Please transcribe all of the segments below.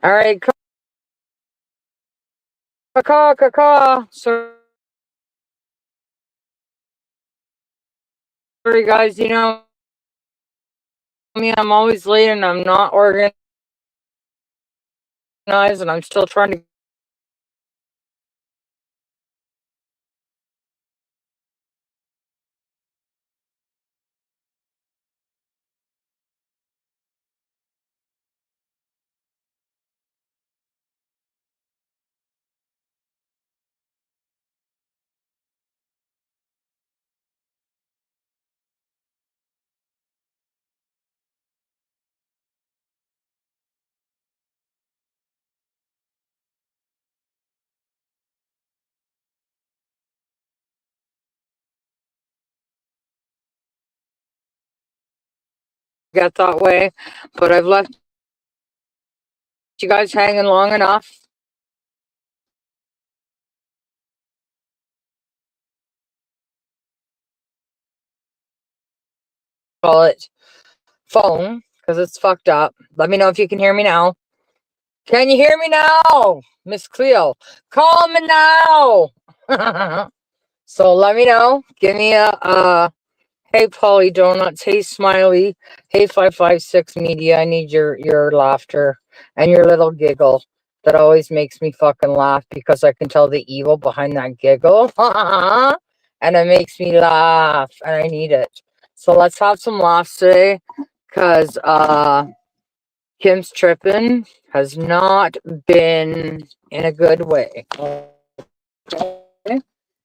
All right, Sorry, guys. You know me. I'm always late, and I'm not organized, and I'm still trying to get that way. But I've left you guys hanging long enough. Call it phone because it's fucked up. Let me know if you can hear me now. Can you hear me now, Miss Cleo? Call me now. So let me know. Give me a hey Polly Donuts, hey Smiley, hey 556 Media. I need your laughter and your little giggle. That always makes me fucking laugh because I can tell the evil behind that giggle. And it makes me laugh and I need it. So let's have some laughs today because Kim's tripping has not been in a good way. Okay?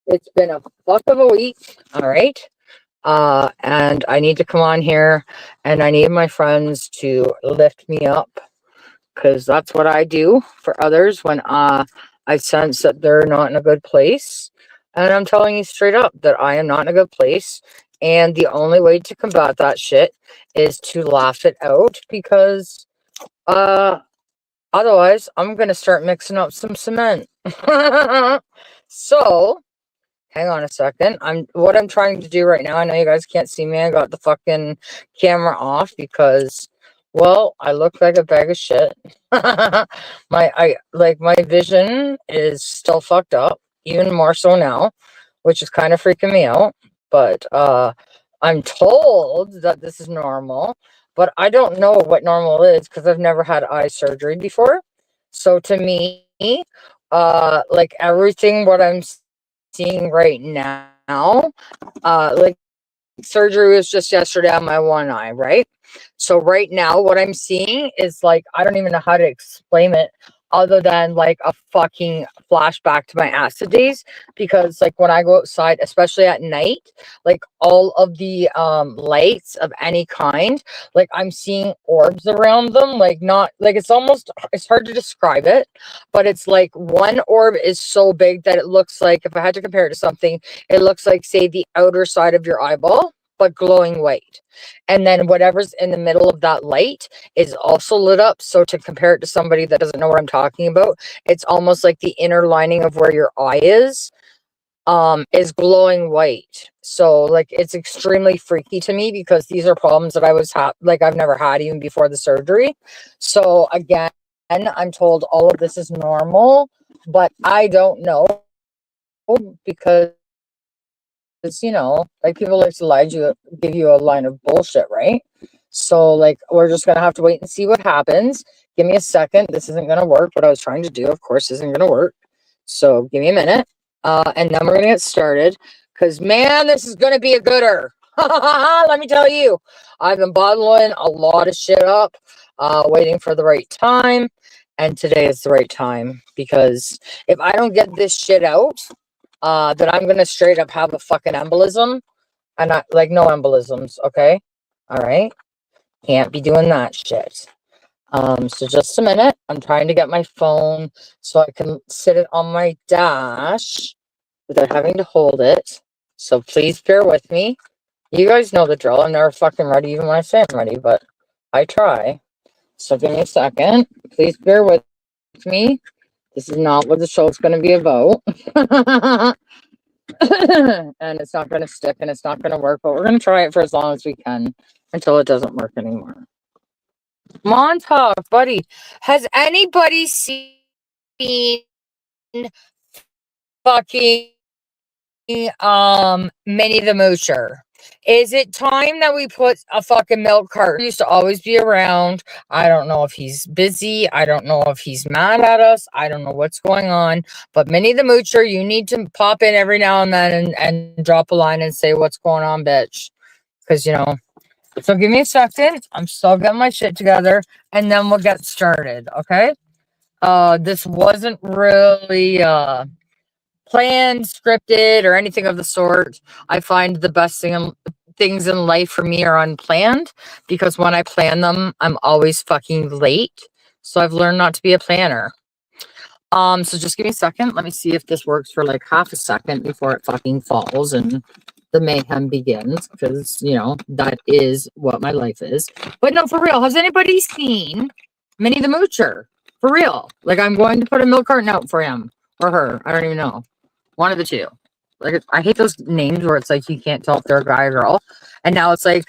It's been a fuck of a week. All right. And I need to come on here and I need my friends to lift me up because that's what I do for others when I sense that they're not in a good place. And I'm telling you straight up that I am not in a good place. And the only way to combat that shit is to laugh it out because uh otherwise I'm gonna start mixing up some cement. So hang on a second. What I'm trying to do right now. I know you guys can't see me. I got the fucking camera off because, well, I look like a bag of shit. My vision is still fucked up, even more so now, which is kind of freaking me out. But I'm told that this is normal, but I don't know what normal is because I've never had eye surgery before. So to me, like everything what I'm seeing right now, like surgery was just yesterday on my one eye, right? So right now, what I'm seeing is like I don't even know how to explain it other than like a fucking flashback to my acid days because like when I go outside, especially at night, like all of the lights of any kind, like I'm seeing orbs around them, like not like it's hard to describe it, but it's like one orb is so big that it looks like if I had to compare it to something, it looks like say the outer side of your eyeball but glowing white. And then whatever's in the middle of that light is also lit up. So to compare it to somebody that doesn't know what I'm talking about, it's almost like the inner lining of where your eye is glowing white. So like it's extremely freaky to me because these are problems that like I've never had even before the surgery. So again, I'm told all of this is normal, but I don't know because like people like to give you a line of bullshit, right? So like we're just gonna have to wait and see what happens. Give me a second. This isn't gonna work. What I was trying to do, of course, isn't gonna work. So give me a minute. And then we're gonna get started. Cause man, this is gonna be a gooder. Let me tell you. I've been bottling a lot of shit up, waiting for the right time. And today is the right time because if I don't get this shit out, that I'm gonna straight up have a fucking embolism, and I like no embolisms. Okay, all right, can't be doing that shit. So just a minute. I'm trying to get my phone so I can sit it on my dash without having to hold it. So please bear with me. You guys know the drill. I'm never fucking ready, even when I say I'm ready, but I try. So give me a second. Please bear with me. This is not what the show's going to be about. And it's not going to stick and it's not going to work, but we're going to try it for as long as we can until it doesn't work anymore. Montauk, buddy. Has anybody seen fucking Minnie the Moocher? Is it time that we put a fucking milk cart? He used to always be around. I don't know if he's busy. I don't know if he's mad at us. I don't know what's going on. But Minnie the Moocher, you need to pop in every now and then and drop a line and say what's going on, bitch. Because, so give me a second. I'm still getting my shit together and then we'll get started, okay? This wasn't really planned, scripted, or anything of the sort. I find the best things in life for me are unplanned because when I plan them, I'm always fucking late. So I've learned not to be a planner. So just give me a second. Let me see if this works for like half a second before it fucking falls and the mayhem begins, because that is what my life is. But no, for real, has anybody seen Minnie the Moocher? For real. Like, I'm going to put a milk carton out for him or her. I don't even know. One of the two. Like, I hate those names where it's like you can't tell if they're a guy or girl. And now it's like,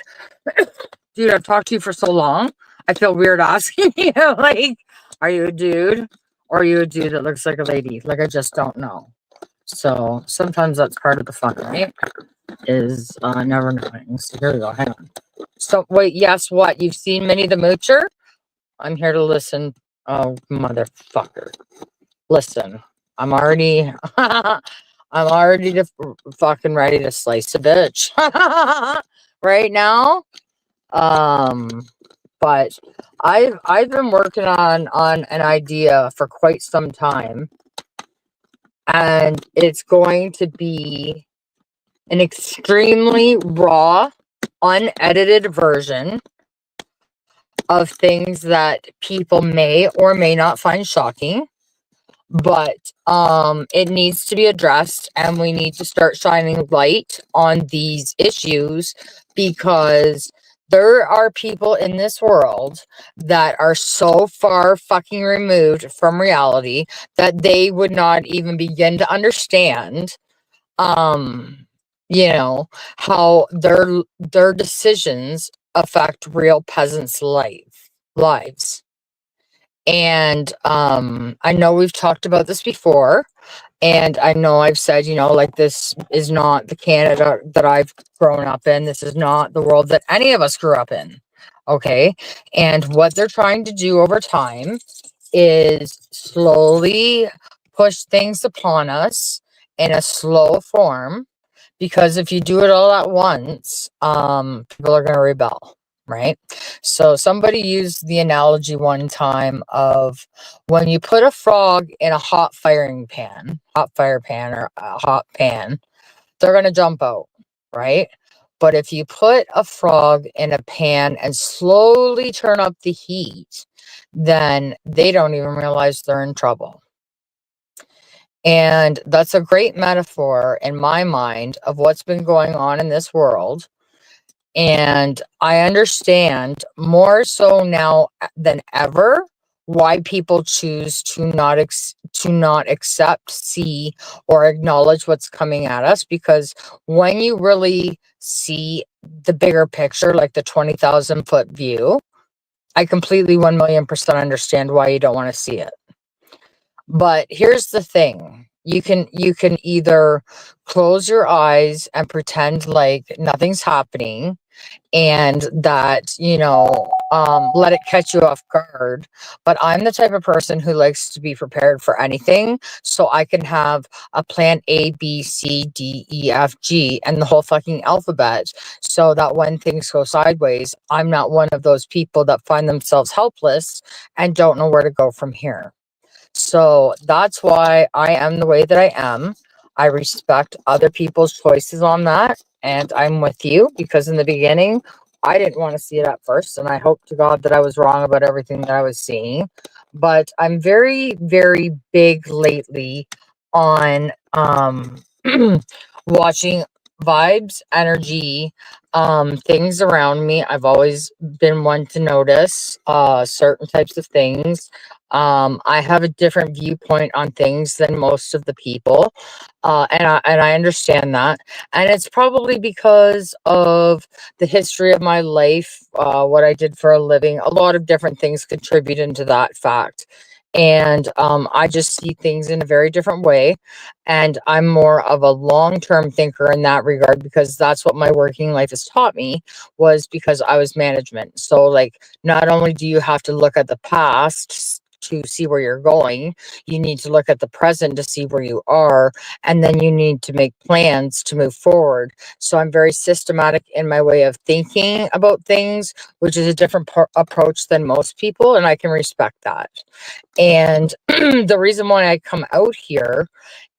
dude, I've talked to you for so long. I feel weird asking you, like, are you a dude? Or are you a dude that looks like a lady? Like, I just don't know. So sometimes that's part of the fun, right? Is never knowing. So here we go. Hang on. So wait, yes, what? You've seen Minnie the Moocher? I'm here to listen. Oh, motherfucker. Listen, I'm already fucking ready to slice a bitch right now. But I've been working on an idea for quite some time, and it's going to be an extremely raw, unedited version of things that people may or may not find shocking. But it needs to be addressed, and we need to start shining light on these issues, because there are people in this world that are so far fucking removed from reality that they would not even begin to understand how their decisions affect real peasants' lives. And I know we've talked about this before, and I know I've said, like, this is not the Canada that I've grown up in. This is not the world that any of us grew up in. Okay. And what they're trying to do over time is slowly push things upon us in a slow form, because if you do it all at once, people are going to rebel, right? So somebody used the analogy one time of when you put a frog in a hot fire pan or a hot pan, they're going to jump out, right? But if you put a frog in a pan and slowly turn up the heat, then they don't even realize they're in trouble. And that's a great metaphor in my mind of what's been going on in this world. And I understand more so now than ever why people choose to not accept, see, or acknowledge what's coming at us. Because when you really see the bigger picture, like the 20,000-foot view, I completely 1,000,000% understand why you don't want to see it. But here's the thing. You can either close your eyes and pretend like nothing's happening, and that, let it catch you off guard. But I'm the type of person who likes to be prepared for anything, so I can have a plan A, B, C, D, E, F, G, and the whole fucking alphabet, so that when things go sideways, I'm not one of those people that find themselves helpless and don't know where to go from here. So that's why I am the way that I am. I respect other people's choices on that. And I'm with you, because in the beginning, I didn't want to see it at first. And I hope to God that I was wrong about everything that I was seeing. But I'm very, very big lately on watching vibes, energy, things around me. I've always been one to notice certain types of things. I have a different viewpoint on things than most of the people, and I understand that. And it's probably because of the history of my life, what I did for a living. A lot of different things contribute into that fact. And I just see things in a very different way. And I'm more of a long-term thinker in that regard because that's what my working life has taught me, was because I was management. So, like, not only do you have to look at the past to see where you're going, you need to look at the present to see where you are, and then you need to make plans to move forward. So I'm very systematic in my way of thinking about things, which is a different approach than most people, and I can respect that. And the reason why I come out here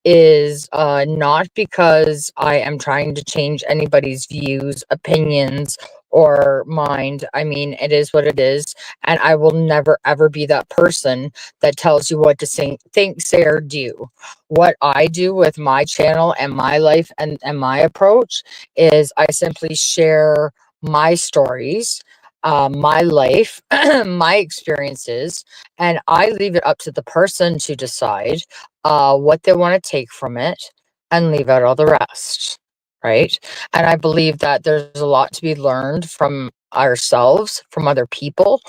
is not because I am trying to change anybody's views, opinions, or mind. I mean, it is what it is. And I will never, ever be that person that tells you what to think, say, or do. What I do with my channel and my life and my approach is I simply share my stories. My life, my experiences, and I leave it up to the person to decide what they want to take from it and leave out all the rest. Right. And I believe that there's a lot to be learned from ourselves, from other people,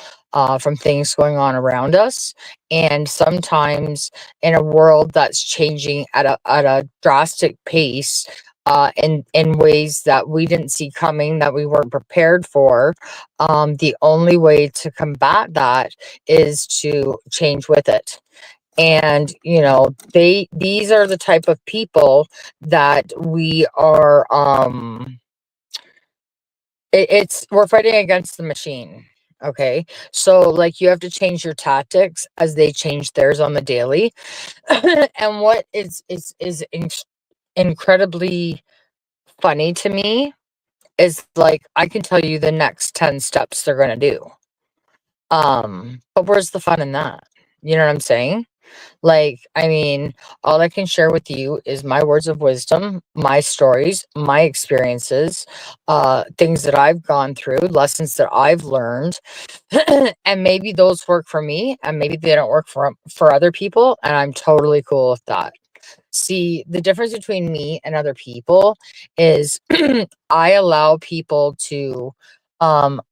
from things going on around us. And sometimes in a world that's changing at a drastic pace, in ways that we didn't see coming, that we weren't prepared for, the only way to combat that is to change with it. And these are the type of people that we are it's we're fighting against the machine. Okay, so like you have to change your tactics as they change theirs on the daily. And what is incredibly funny to me is, like, I can tell you the next 10 steps they're going to do. But where's the fun in that? You know what I'm saying? Like, I mean, all I can share with you is my words of wisdom, my stories, my experiences, things that I've gone through, lessons that I've learned. And maybe those work for me, and maybe they don't work for other people, and I'm totally cool with that. See, the difference between me and other people is I allow people to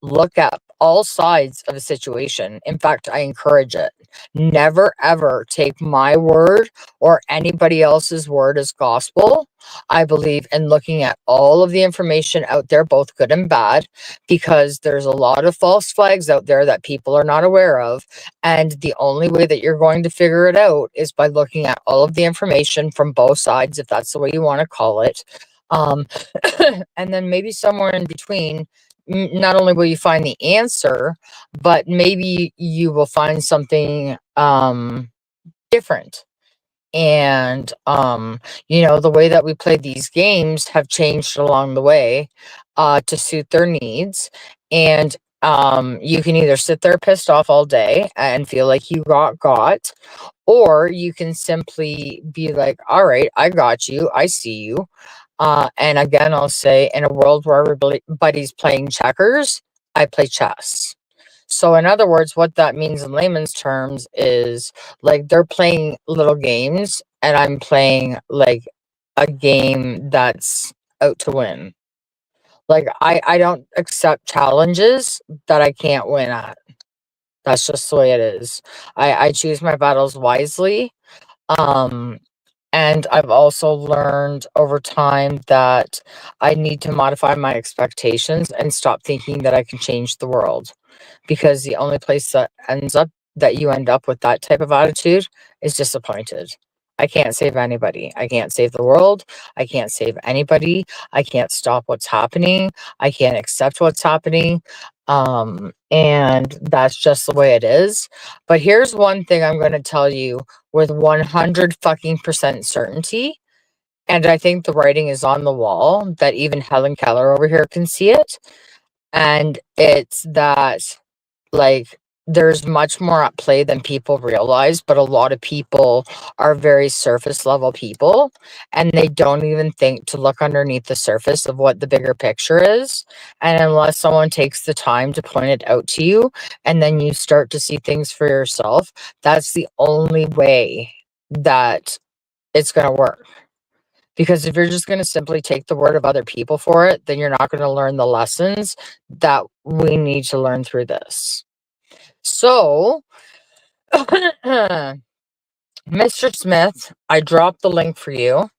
look at all sides of a situation. In fact, I encourage it. Never ever take my word or anybody else's word as gospel. I believe in looking at all of the information out there, both good and bad, because there's a lot of false flags out there that people are not aware of. And the only way that you're going to figure it out is by looking at all of the information from both sides, if that's the way you want to call it. Um, and then maybe somewhere in between, not only will you find the answer, but maybe you will find something different. And the way that we play these games have changed along the way to suit their needs. And you can either sit there pissed off all day and feel like you got, or you can simply be like, all right, I got you, I see you. And again, I'll say, in a world where everybody's playing checkers, I play chess. So, in other words, what that means in layman's terms is, like, they're playing little games, and I'm playing like a game that's out to win. Like, I don't accept challenges that I can't win at. That's just the way it is. I choose my battles wisely. Um, and I've also learned over time that I need to modify my expectations and stop thinking that I can change the world, because the only place that you end up with that type of attitude is disappointed. I can't save anybody. I can't save the world. I can't save anybody. I can't stop what's happening. I can't accept what's happening. And that's just the way it is. But here's one thing I'm going to tell you with 100 fucking percent certainty. And I think the writing is on the wall that even Helen Keller over here can see it. And it's that, like, there's much more at play than people realize, but a lot of people are very surface level people, and they don't even think to look underneath the surface of what the bigger picture is. And unless someone takes the time to point it out to you, and then you start to see things for yourself, that's the only way that it's going to work. Because if you're just going to simply take the word of other people for it, then you're not going to learn the lessons that we need to learn through this. So, Mr. Smith, I dropped the link for you.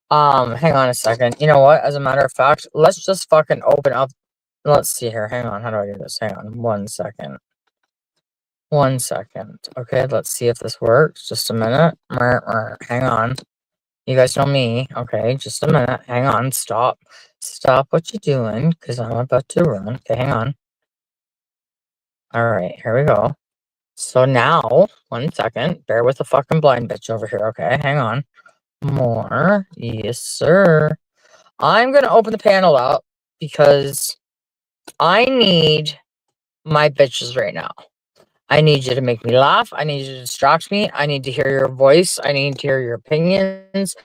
Hang on a second. You know what? As a matter of fact, let's just fucking open up. Let's see here. Hang on. How do I do this? Hang on. 1 second. 1 second. Okay, let's see if this works. Just a minute. Hang on. You guys know me. Okay, just a minute. Hang on. Stop. Stop what you're doing, because I'm about to run. Okay, hang on. All right, here we go. So now, 1 second. Bear with the fucking blind bitch over here. Okay, hang on. More. Yes, sir. I'm going to open the panel up because I need my bitches right now. I need you to make me laugh. I need you to distract me. I need to hear your voice. I need to hear your opinions.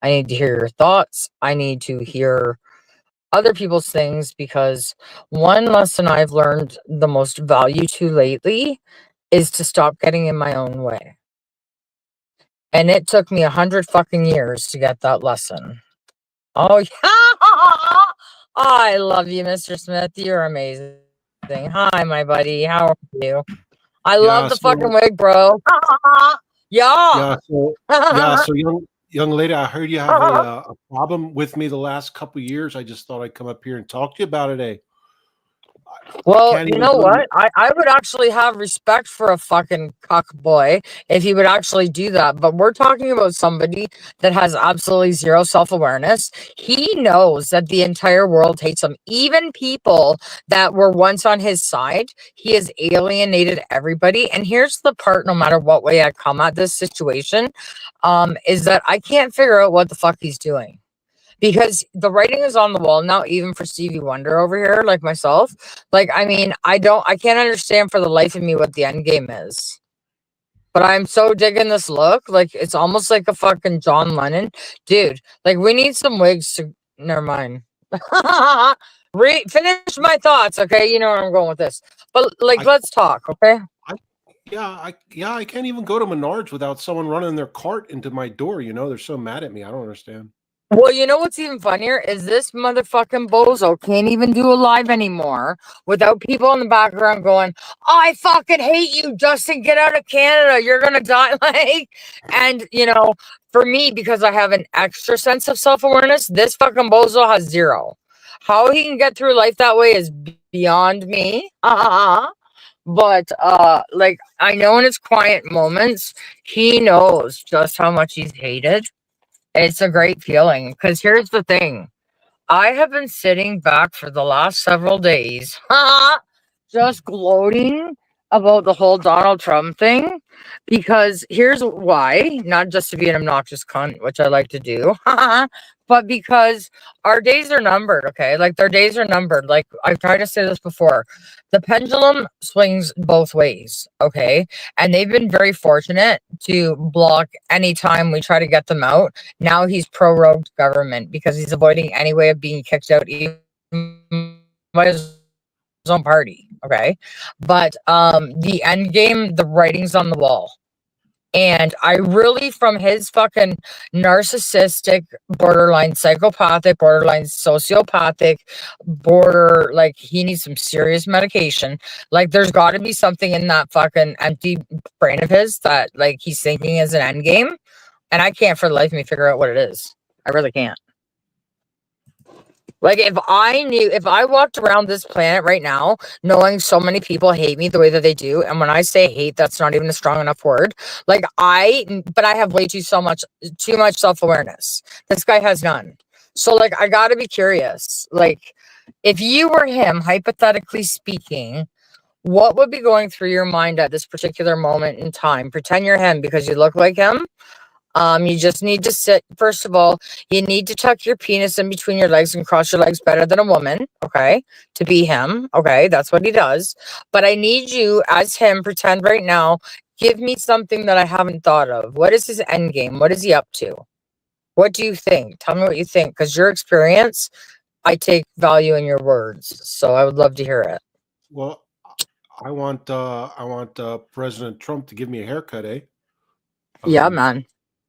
I need to hear your thoughts. I need to hear other people's things, because one lesson I've learned the most value to lately is to stop getting in my own way. And it took me 100 fucking years to get that lesson. Oh, yeah. I love you, Mr. Smith. You're amazing. Hi, my buddy. How are you? I love Yeah, the so fucking wig, bro. Yeah. so young lady, I heard you have a problem with me the last couple years. I just thought I'd come up here and talk to you about it. I Well, can't you even know go to. what? I would actually have respect for a fucking cuck boy if he would actually do that. But we're talking about somebody that has absolutely zero self awareness. He knows that the entire world hates him. Even people that were once on his side, he has alienated everybody. And here's the part: no matter what way I come at this situation, is that I can't figure out what the fuck he's doing, because the writing is on the wall now, even for Stevie Wonder over here, like myself. Like, I mean, I can't understand for the life of me what the end game is. But I'm so digging this look. Like, it's almost like a fucking John Lennon. Dude, like, we need some wigs to. Never mind. Finish my thoughts, okay? You know where I'm going with this. But, like, I, let's talk, okay? I, I can't even go to Menards without someone running their cart into my door. They're so mad at me. I don't understand. Well, you know what's even funnier is this motherfucking bozo can't even do a live anymore without people in the background going, "I fucking hate you, Justin. Get out of Canada. You're gonna die." Like, and for me, because I have an extra sense of self-awareness, this fucking bozo has zero. How he can get through life that way is beyond me. But like, I know in his quiet moments, he knows just how much he's hated. It's a great feeling, because here's the thing. I have been sitting back for the last several days, just gloating about the whole Donald Trump thing. Because here's why: not just to be an obnoxious cunt, which I like to do, but because our days are numbered, okay? Like, their days are numbered. Like, I've tried to say this before. The pendulum swings both ways, okay? And they've been very fortunate to block any time we try to get them out. Now he's pro-rogue government because he's avoiding any way of being kicked out, even by his own party. Okay. But the end game, the writing's on the wall. And I really, from his fucking narcissistic, borderline psychopathic, borderline sociopathic, like, he needs some serious medication. Like, there's got to be something in that fucking empty brain of his that, like, he's thinking is an end game. And I can't for the life of me figure out what it is. I really can't. Like, if I walked around this planet right now, knowing so many people hate me the way that they do, and when I say hate, that's not even a strong enough word. Like, but I have way too much self-awareness. This guy has none. So, like, I gotta be curious. Like, if you were him, hypothetically speaking, what would be going through your mind at this particular moment in time? Pretend you're him because you look like him. You just need to sit. First of all, you need to tuck your penis in between your legs and cross your legs better than a woman, okay? To be him, okay? That's what he does. But I need you, as him, pretend right now, give me something that I haven't thought of. What is his end game? What is he up to? What do you think? Tell me what you think, because your experience, I take value in your words. So I would love to hear it. Well, I want President Trump to give me a haircut, eh? Yeah, Um, man.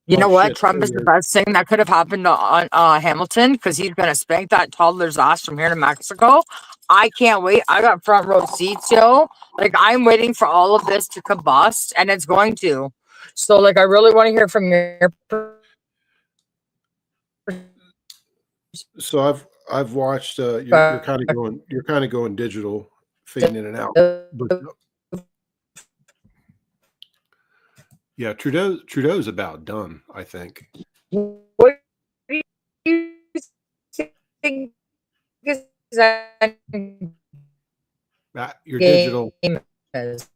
You oh know what? shit. Trump is the best thing that could have happened to Hamilton, because he's going to spank that toddler's ass from here to Mexico. I can't wait. I got front row seats, yo. Like, I'm waiting for all of this to combust, and it's going to. So, like, I really want to hear from your So I've watched. You're kind of perspective. going digital, fading in and out. But yeah, Trudeau's about done, I think. What do you think his end You're game digital. is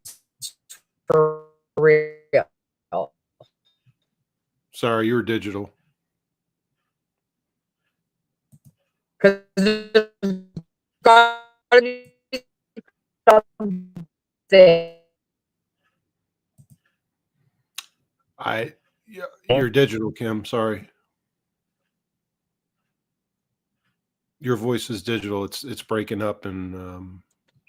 for real? Sorry, you're digital. Because there's got to be something. You're digital, Kim. Sorry, your voice is digital. It's breaking up and.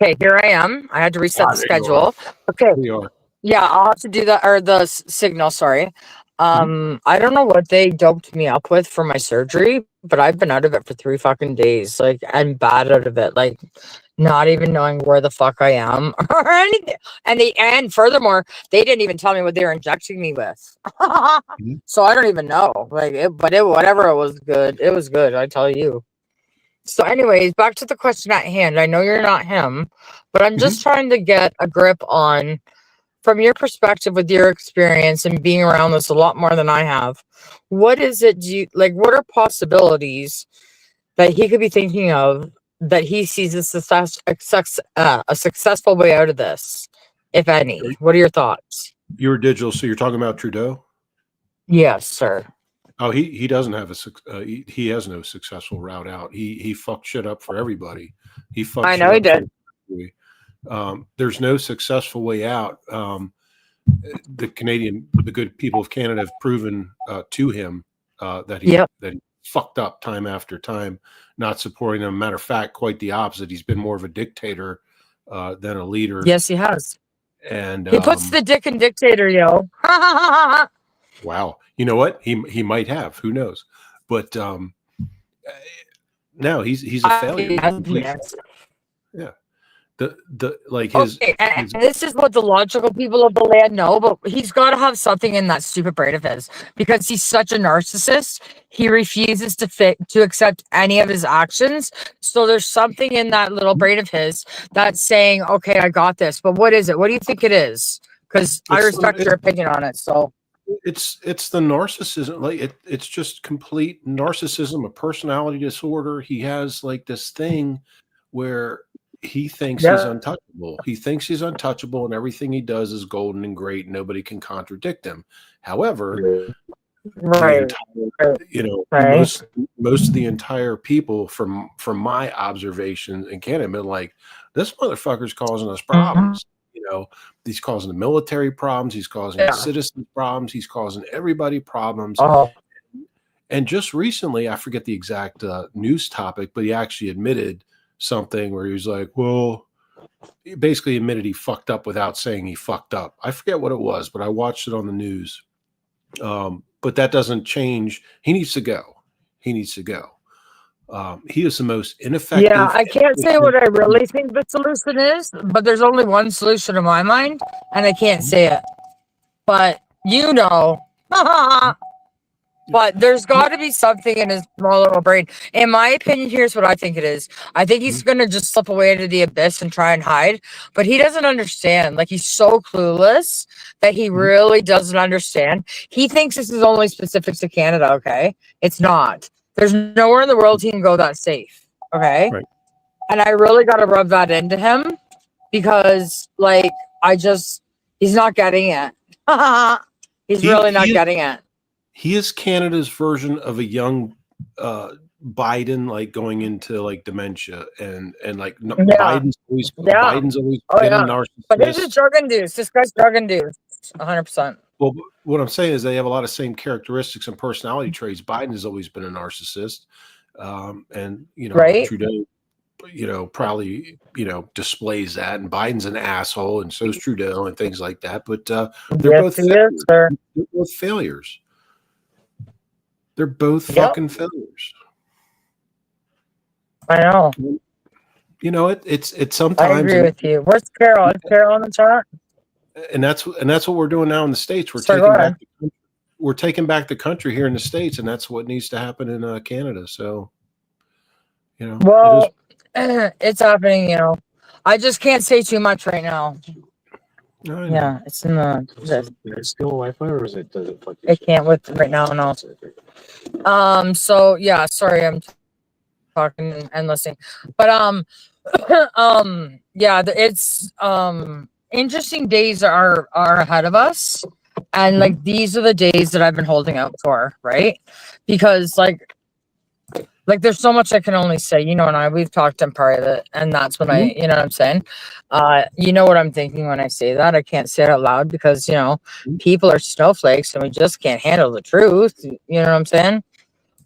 Okay, here I am. I had to reset the There you are. schedule. Okay. There you are. Yeah, I'll have to do that, or the signal, sorry. I don't know what they doped me up with for my surgery, but I've been out of it for 3 fucking days. Like, I'm bad out of it. Like, not even knowing where the fuck I am or anything. And furthermore, they didn't even tell me what they were injecting me with. Mhm. So I don't even know. Like, whatever it was good. It was good, I tell you. So, anyways, back to the question at hand. I know you're not him, but I'm just trying to get a grip on, from your perspective with your experience and being around this a lot more than I have, what is it what are possibilities that he could be thinking of that he sees a successful way out of this, if any? What are your thoughts? You're digital, so you're talking about Trudeau? Yes, sir. Oh, he doesn't have he has no successful route out. He fucked shit up for everybody. He fucked I shit know he up for did. there's no successful way out. The good people of Canada have proven to him that he fucked up time after time, not supporting them. Matter of fact, quite the opposite. He's been more of a dictator than a leader. Yes, he has. And He puts the dick in dictator, yo. wow, you know what? He might have. Who knows? But no, he's a failure. Yeah. The like his, okay, and this is what the logical people of the land know, but he's got to have something in that stupid brain of his, because he's such a narcissist. He refuses to accept any of his actions. So there's something in that little brain of his that's saying, "Okay, I got this." But what is it? What do you think it is? Because I respect your opinion on it. So it's the narcissism. Like it's just complete narcissism, a personality disorder. He has like this thing where he thinks he's untouchable. He thinks he's untouchable, and everything he does is golden and great. Nobody can contradict him. However, most of the entire people, from my observation in Canada, been like, this motherfucker's causing us problems. He's causing the military problems. He's causing the citizens problems. He's causing everybody problems. And just recently, I forget the exact news topic, but he actually admitted something where he was like, well, he basically admitted he fucked up without saying he fucked up. I forget what it was, but I watched it on the news. But that doesn't change. He needs to go. He needs to go. He is the most ineffective. Yeah, I can't say what I really think the solution is, but there's only one solution in my mind, and I can't say it. But but there's got to be something in his small little brain. In my opinion, here's what I think it is. I think he's going to just slip away into the abyss and try and hide, but he doesn't understand. Like, he's so clueless that he really doesn't understand. He thinks this is only specific to Canada, okay? It's not. There's nowhere in the world he can go that safe, okay? Right. And I really got to rub that into him, because, like, he's not getting it. He's really not getting it. he is Canada's version of a young Biden, like going into like dementia, and like Yeah. Yeah. Biden's always Oh been a yeah. But this is narcissist. drug induced. This guy's drug induced. 100%. Well, what I'm saying is they have a lot of same characteristics and personality traits. Biden has always been a narcissist, and Right? Trudeau, probably displays that, and Biden's an asshole, and so is Trudeau, and things like that. But they're Yes, both he is, sir. They're both failures. They're both Yep. fucking failures. I know. It's I sometimes, agree with you. Where's Carol? Is Carol in the chat? and that's what we're doing now in the States. We're Sorry, taking go back ahead. we're taking back the country here in the States, and that's what needs to happen in Canada. So, Well, it's happening, I just can't say too much right now. Yeah, it's in the. There's still Wi-Fi, or is it? Does it? It can't with right now. No. So yeah, sorry, I'm talking and listening, but yeah, it's interesting days are ahead of us, and like these are the days that I've been holding out for, right? Because like there's so much I can only say, and we've talked in private, and that's what I, you know what I'm saying? You know what I'm thinking when I say that. I can't say it out loud because, people are snowflakes and we just can't handle the truth. You know what I'm saying?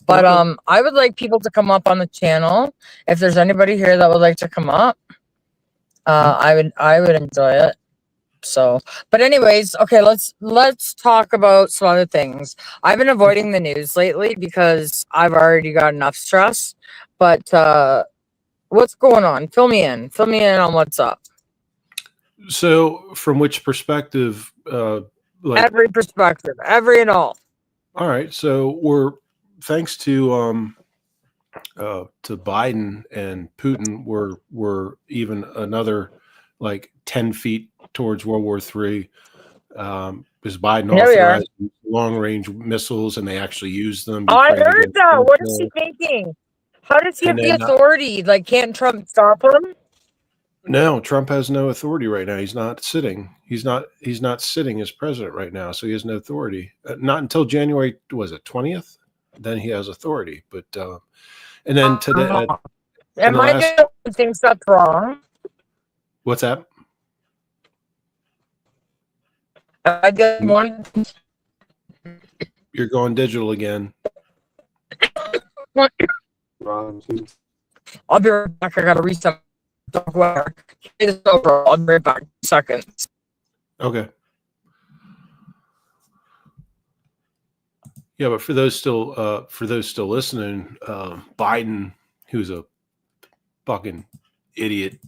But I would like people to come up on the channel. If there's anybody here that would like to come up, I would enjoy it. So, but anyways, okay, let's talk about some other things. I've been avoiding the news lately because I've already got enough stress. But what's going on? Fill me in on what's up. So, from which perspective? Every perspective, every and all. All right. So we're thanks to Biden and Putin, we're even another like 10 feet towards World War III. Because Biden authorized long-range missiles, and they actually used them. I heard that. What is he thinking? How does he have the authority? Like, can't Trump stop him? No, Trump has no authority right now. He's not sitting. He's not sitting as president right now, so he has no authority. Not until January, was it 20th? Then he has authority. But and then today, am I doing things that's wrong? What's that? I did one. You're going digital again. I'll be right back. I gotta reset. It's over. I'll be right back. Seconds. Okay. Yeah, but for those still listening, Biden, who's a fucking idiot,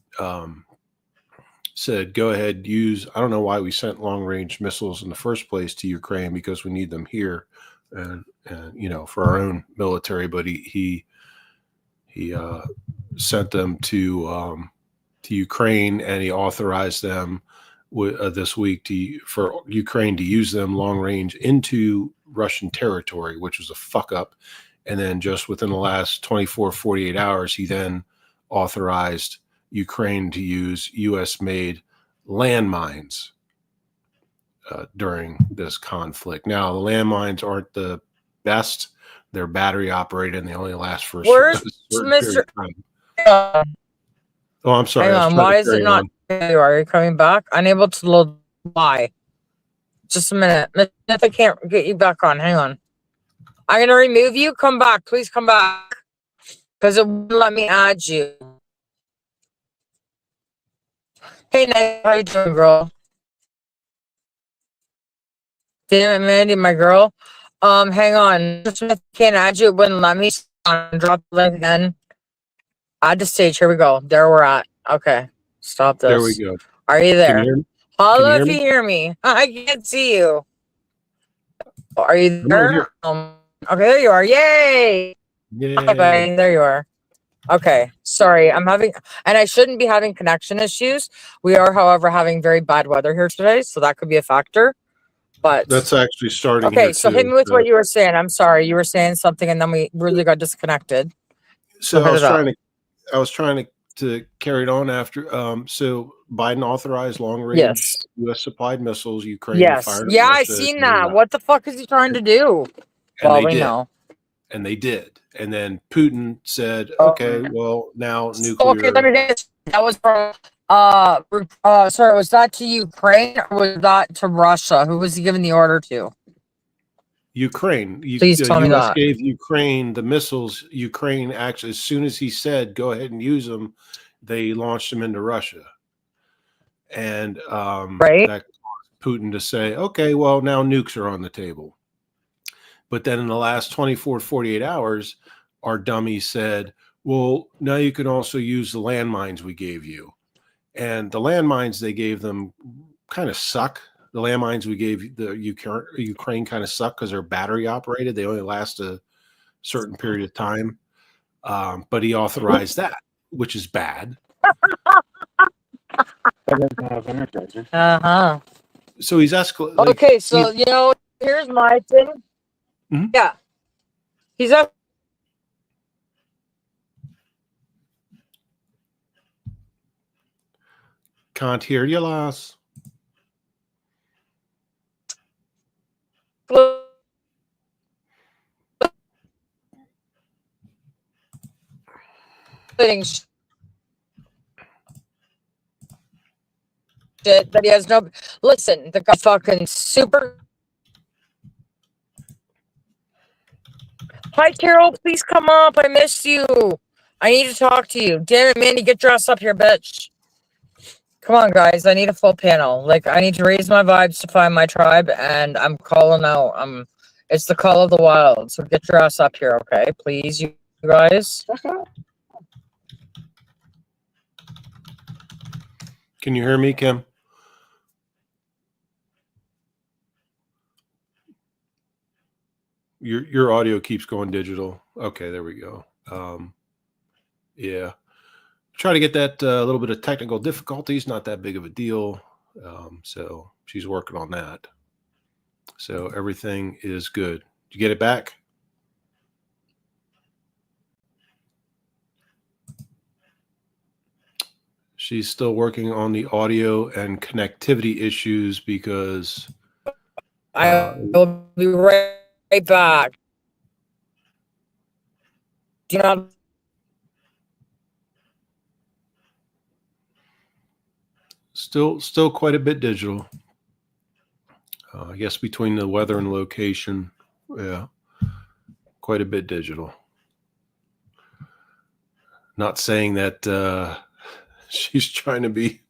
said, "Go ahead, use." I don't know why we sent long-range missiles in the first place to Ukraine, because we need them here, and for our own military. But he sent them to Ukraine, and he authorized them this week for Ukraine to use them long range into Russian territory, which was a fuck up. And then just within the last 24, 48 hours, he then authorized Ukraine to use U.S.-made landmines during this conflict. Now, the landmines aren't the best. They're battery operated, and they only last for a certain period of time. Oh, I'm sorry. Hang on. Why is it not? Are you coming back? Unable to load. Why? Just a minute. If I can't get you back on, hang on. I'm gonna remove you. Come back, please. Come back, because it wouldn't let me add you. Hey, Nick, how you doing, girl? Damn it, Mandy, my girl. Hang on. Can't add you. It wouldn't let me. Drop the link again. Add to stage. Here we go. There we're at. Okay. Stop this. There we go. Are you there? Hello, if you you hear me. I can't see you. Are you there? Okay, there you are. Yay! Okay, there you are. Okay. Sorry, I'm having, and I shouldn't be having connection issues. We are, however, having very bad weather here today, so that could be a factor. But that's actually starting. Okay, so hit me with what you were saying. I'm sorry, you were saying something, and then we really got disconnected. So I was trying to carry it on after. So Biden authorized long-range U.S. supplied missiles. Ukraine fired. Yeah, I seen that. What the fuck is he trying to do? And Well, they we did. know. And they did. And then Putin said, okay, well, now nuclear. Okay, let me guess. That was from sorry, was that to Ukraine or was that to Russia? Who was he giving the order to? Ukraine. Please The tell me U.S. that. gave Ukraine the missiles. Ukraine actually, as soon as he said, go ahead and use them, they launched them into Russia. And Right. that caused Putin to say, okay, well, now nukes are on the table. But then in the last 24, 48 hours, our dummy said, well, now you can also use the landmines we gave you. And the landmines they gave them kind of suck. The landmines we gave the Ukraine kind of suck because they're battery operated. They only last a certain period of time. But he authorized that, which is bad. Uh-huh. So he's escalating. Okay, so you know, here's my thing. Mm-hmm. Yeah. He's up. Can't hear you, Lass. Shit that he has no. Listen, the guy fucking super. Hi, Carol. Please come up. I missed you. I need to talk to you. Damn it, Mandy, get dressed up here, bitch. Come on, guys. I need a full panel. Like, I need to raise my vibes to find my tribe, and I'm calling out. It's the call of the wild. So get your ass up here, okay? Please, you guys. Can you hear me, Kim? Your audio keeps going digital. Okay, there we go. Yeah. Try to get that a little bit of technical difficulties, not that big of a deal. So she's working on that. So everything is good. Did you get it back? She's still working on the audio and connectivity issues because I will be right back. Do you not? still quite a bit digital. I guess between the weather and location, yeah, quite a bit digital. Not saying that she's trying to be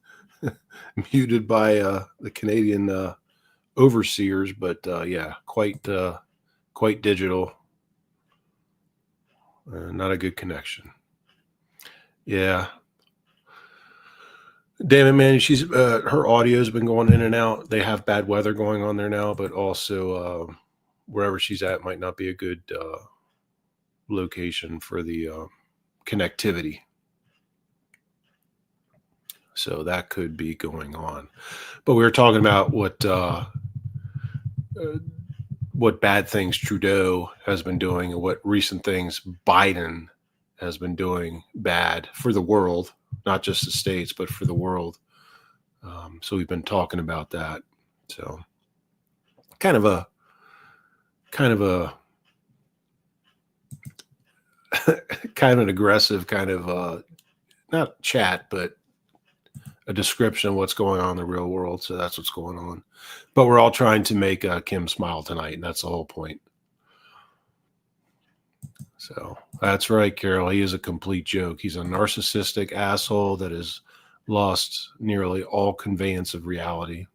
muted by the Canadian overseers, but yeah, quite digital. Not a good connection. Yeah. Damn it, man. She's her audio's been going in and out. They have bad weather going on there now, but also wherever she's at might not be a good location for the connectivity. So that could be going on. But we were talking about what bad things Trudeau has been doing and what recent things Biden has been doing bad for the world, not just the States, but for the world. So we've been talking about that. So kind of a kind of an aggressive kind of not chat, but a description of what's going on in the real world. So that's what's going on. But we're all trying to make Kim smile tonight, and that's the whole point. So that's right, Carol. He is a complete joke. He's a narcissistic asshole that has lost nearly all conveyance of reality.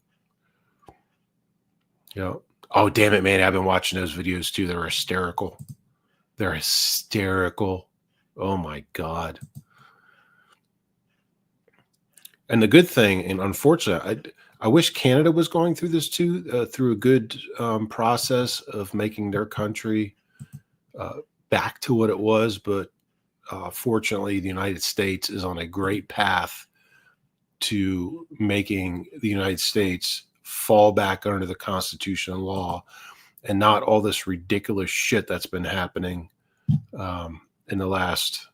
Yeah. Oh, damn it, man. I've been watching those videos too. They're hysterical. They're hysterical. Oh my God. And the good thing, and unfortunately, I wish Canada was going through this too, through a good process of making their country back to what it was. But fortunately, the United States is on a great path to making the United States fall back under the Constitution and law, and not all this ridiculous shit that's been happening in the last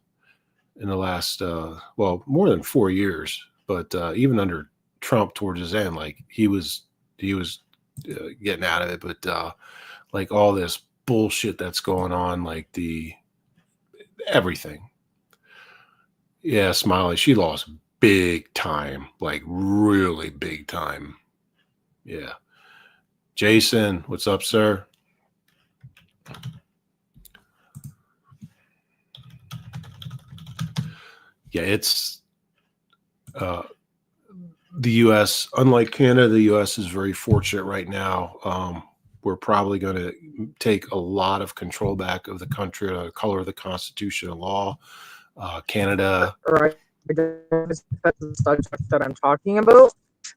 well, more than 4 years. But even under Trump towards his end, like he was getting out of it, but like all this bullshit that's going on, like everything. Yeah, Smiley, she lost big time, like really big time. Yeah. Jason, what's up, sir? Yeah, it's the U.S., unlike Canada, the U.S. is very fortunate right now. We're probably going to take a lot of control back of the country, the color of the Constitution and law. Canada. Right. That's the subject that I'm talking about.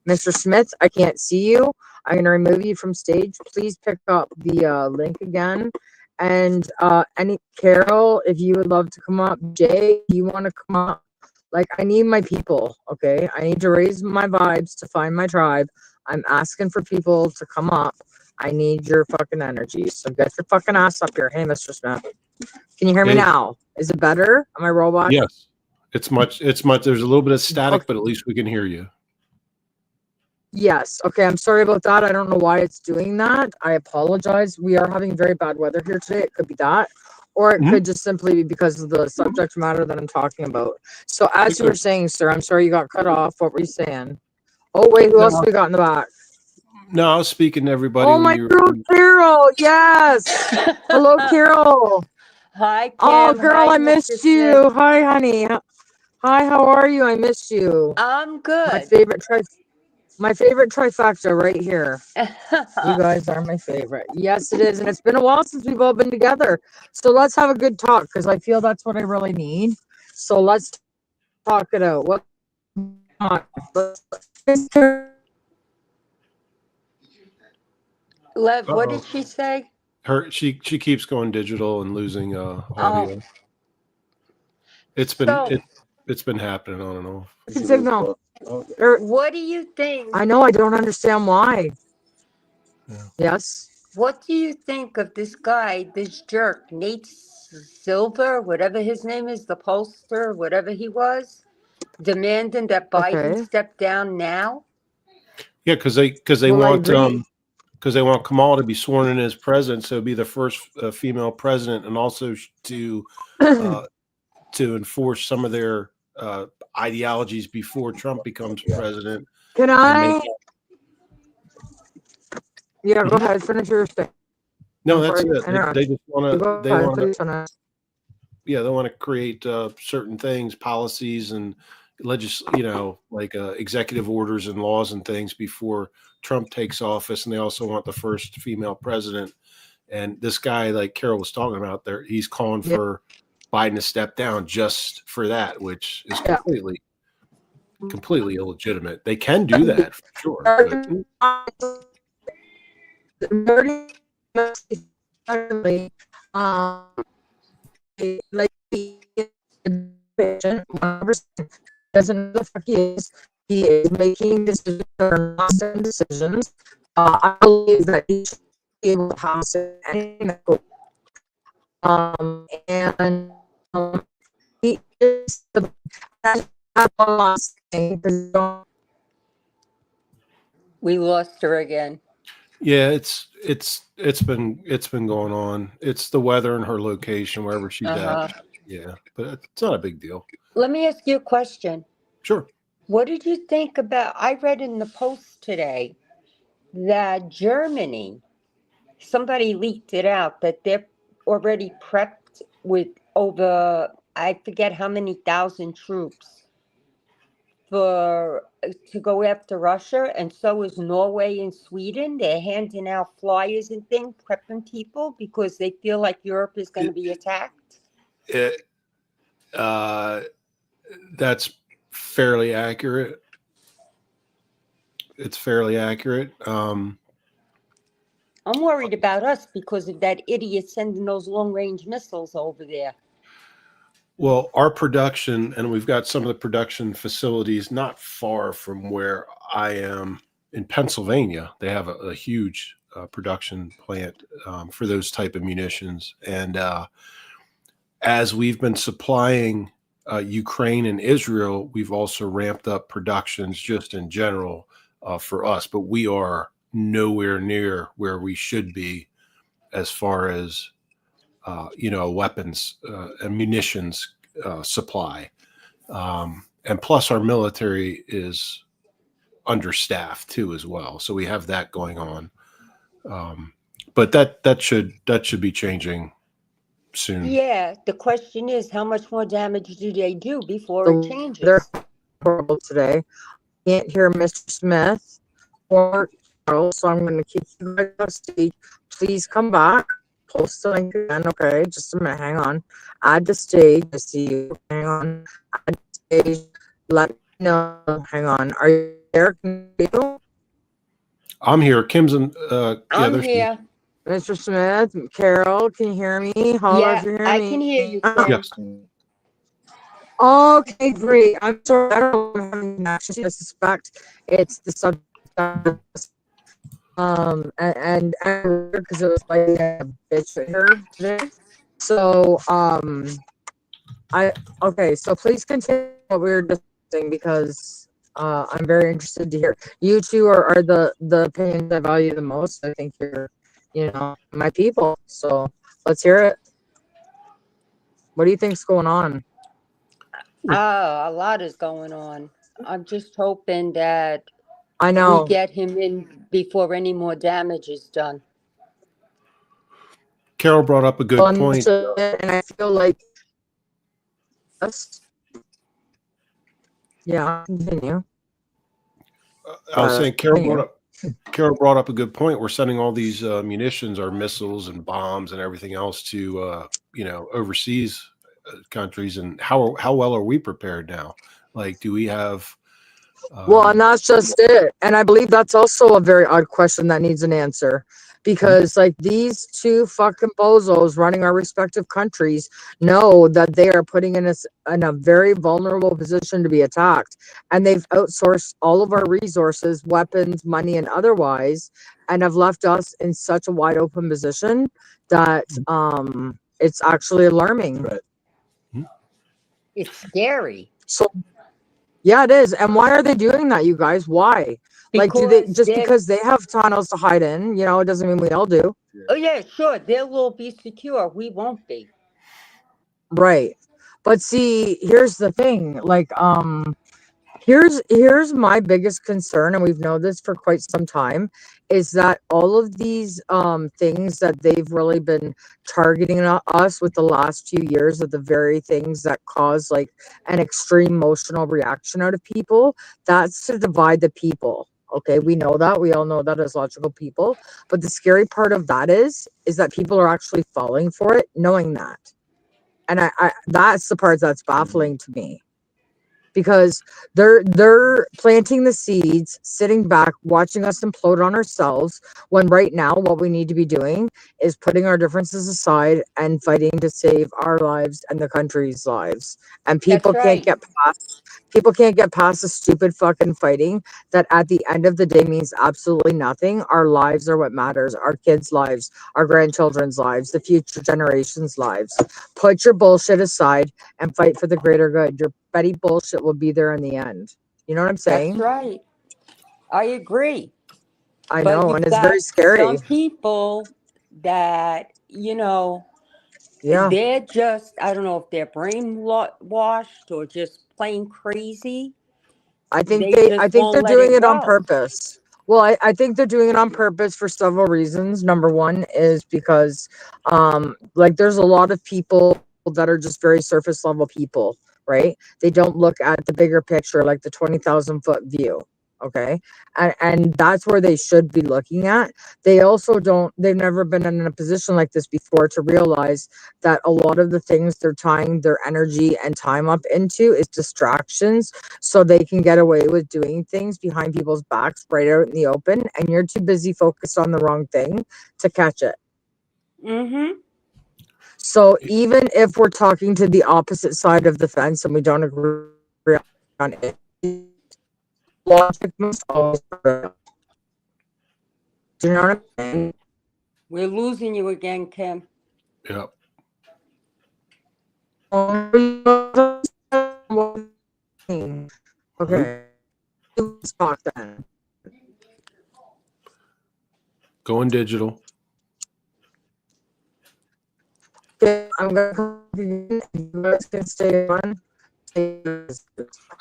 Mr. Smith, I can't see you. I'm going to remove you from stage. Please pick up the link again. And any Carol, if you would love to come up, Jay, you want to come up? Like, I need my people, okay? I need to raise my vibes to find my tribe. I'm asking for people to come up. I need your fucking energy. So get your fucking ass up here. Hey, Mr. Smith. Can you hear me now? Is it better? Am I robot? Yes. It's much. There's a little bit of static, okay, but at least we can hear you. Yes. Okay. I'm sorry about that. I don't know why it's doing that. I apologize. We are having very bad weather here today. It could be that, or it could just simply be because of the subject matter that I'm talking about. So as you were saying, sir, I'm sorry you got cut off. What were you saying? Oh, wait, who else we got in the back? No, I was speaking to everybody. Oh, my girl, Carol. Yes. Hello, Carol. Hi, Kim. Oh, girl, Hi, I missed Mr. you. Smith. Hi, honey. Hi, how are you? I missed you. I'm good. My favorite trifecta right here. You guys are my favorite. Yes, it is. And it's been a while since we've all been together. So let's have a good talk because I feel that's what I really need. So let's talk it out. Lev, what did she say? She keeps going digital and losing audio. It's been happening on and off. Signal. What do you think? I know, I don't understand why. Yeah. Yes. What do you think of this guy, this jerk, Nate Silver, whatever his name is, the pollster, whatever he was, demanding that Biden step down now? Yeah, because they want Kamala to be sworn in as president, so be the first female president, and also to enforce some of their ideologies before Trump becomes president. Can I? Yeah, go ahead. Finish your thing. No, that's it. They just want to. They want to create certain things, policies, and like executive orders and laws and things before Trump takes office. And they also want the first female president. And this guy, like Carol was talking about, there, he's calling for Biden to step down just for that, which is completely illegitimate. They can do that for sure. Doesn't know the fuck he is making decisions. I believe that he should be able to pass anything. And he is the last thing. We lost her again. Yeah, it's been going on. It's the weather and her location, wherever she's at. Yeah, but it's not a big deal. Let me ask you a question. Sure. What did you think about? I read in the Post today that Germany, somebody leaked it out that they're already prepped with over, I forget how many thousand troops to go after Russia, and so is Norway and Sweden. They're handing out flyers and things, prepping people because they feel like Europe is going to be attacked. That's fairly accurate. It's fairly accurate. I'm worried about us because of that idiot sending those long-range missiles over there. Well, our production, and we've got some of the production facilities not far from where I am in Pennsylvania. They have a huge production plant for those type of munitions. And as we've been supplying Ukraine and Israel, we've also ramped up productions just in general for us. But we are nowhere near where we should be as far as weapons and munitions supply, and plus our military is understaffed too as well. So we have that going on, but that should be changing soon. Yeah, the question is, how much more damage do they do before it They're changes? horrible today. Can't hear Mr. Smith or Carol, so I'm going to keep you guys on stage. Please come back. Post the link again. Okay, just a minute. Hang on. Add to stage. I see you. Hang on. Add to stage. Let me know. Hang on. Are you there? Can you? I'm here. Kim's in. I'm there's me. here. Mr. Smith, Carol, can you hear me? Holler if Yeah, you hear I me. can hear you, Kim. Yes. Okay, great. I'm sorry. I don't know if I'm having connection. I suspect it's the subject. And because it was like a bitch with her today. So so please continue what we were discussing, because I'm very interested to hear. You two are the opinions I value the most. I think you're my people. So let's hear it. What do you think's going on? Oh, a lot is going on. I'm just hoping that I we know. get him in before any more damage is done. Carol brought up a good point. And I feel like continue. I was saying Carol brought up a good point. We're sending all these munitions or missiles and bombs and everything else to overseas countries, and how well are we prepared now? Like, do we have? Well, and that's just it. And I believe that's also a very odd question that needs an answer, because like these two fucking bozos running our respective countries know that they are putting us in a very vulnerable position to be attacked, and they've outsourced all of our resources, weapons, money, and otherwise, and have left us in such a wide open position that it's actually alarming. Right. It's scary. So yeah, it is. And why are they doing that, you guys? Why? Like, do they just because they have tunnels to hide in? It doesn't mean we all do. Oh yeah, sure. They will be secure. We won't be. Right. But see, here's the thing. Like, here's my biggest concern, and we've known this for quite some time, is that all of these things that they've really been targeting us with the last few years are the very things that cause like an extreme emotional reaction out of people. That's to divide the people. Okay, we know that. We all know that as logical people. But the scary part of that is that people are actually falling for it, knowing that. And I that's the part that's baffling to me, because they're planting the seeds, sitting back, watching us implode on ourselves, when right now what we need to be doing is putting our differences aside and fighting to save our lives and the country's lives. And people can't get past the stupid fucking fighting that at the end of the day means absolutely nothing. Our lives are what matters. Our kids' lives, our grandchildren's lives, the future generations' lives. Put your bullshit aside and fight for the greater good. Your petty bullshit will be there in the end. You know what I'm saying? That's right. I agree. I But know, you've and it's got very scary. some people that, Yeah. they're just, I don't know if they're brainwashed or just plain crazy. I think They just they're won't let doing it it on go. purpose. Well, I think they're doing it on purpose for several reasons. Number one is because like there's a lot of people that are just very surface level people, right? They don't look at the bigger picture, like the 20,000-foot view. Okay. And that's where they should be looking at. They've never been in a position like this before to realize that a lot of the things they're tying their energy and time up into is distractions, so they can get away with doing things behind people's backs right out in the open, and you're too busy focused on the wrong thing to catch it. Mm-hmm. So even if we're talking to the opposite side of the fence and we don't agree on it, logic must always prevail. Do you know what I'm saying? We're losing you again, Kim. Yep. Okay. Let's talk then. Going digital. Okay, I'm gonna come in. You guys can stay on.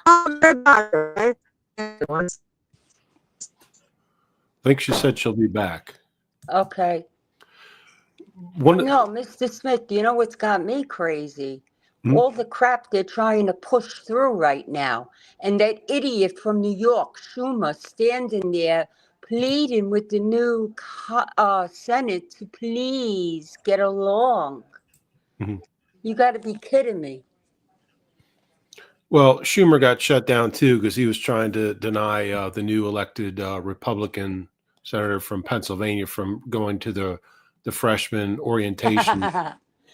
Oh my God! Right? Once. I think she said she'll be back. Okay. One. No, Mr. Smith, you know what's got me crazy? Hmm? All the crap they're trying to push through right now. And that idiot from New York, Schumer, standing there pleading with the new Senate to please get along. Mhm. You got to be kidding me. Well, Schumer got shut down too because he was trying to deny the new elected Republican senator from Pennsylvania from going to the freshman orientation,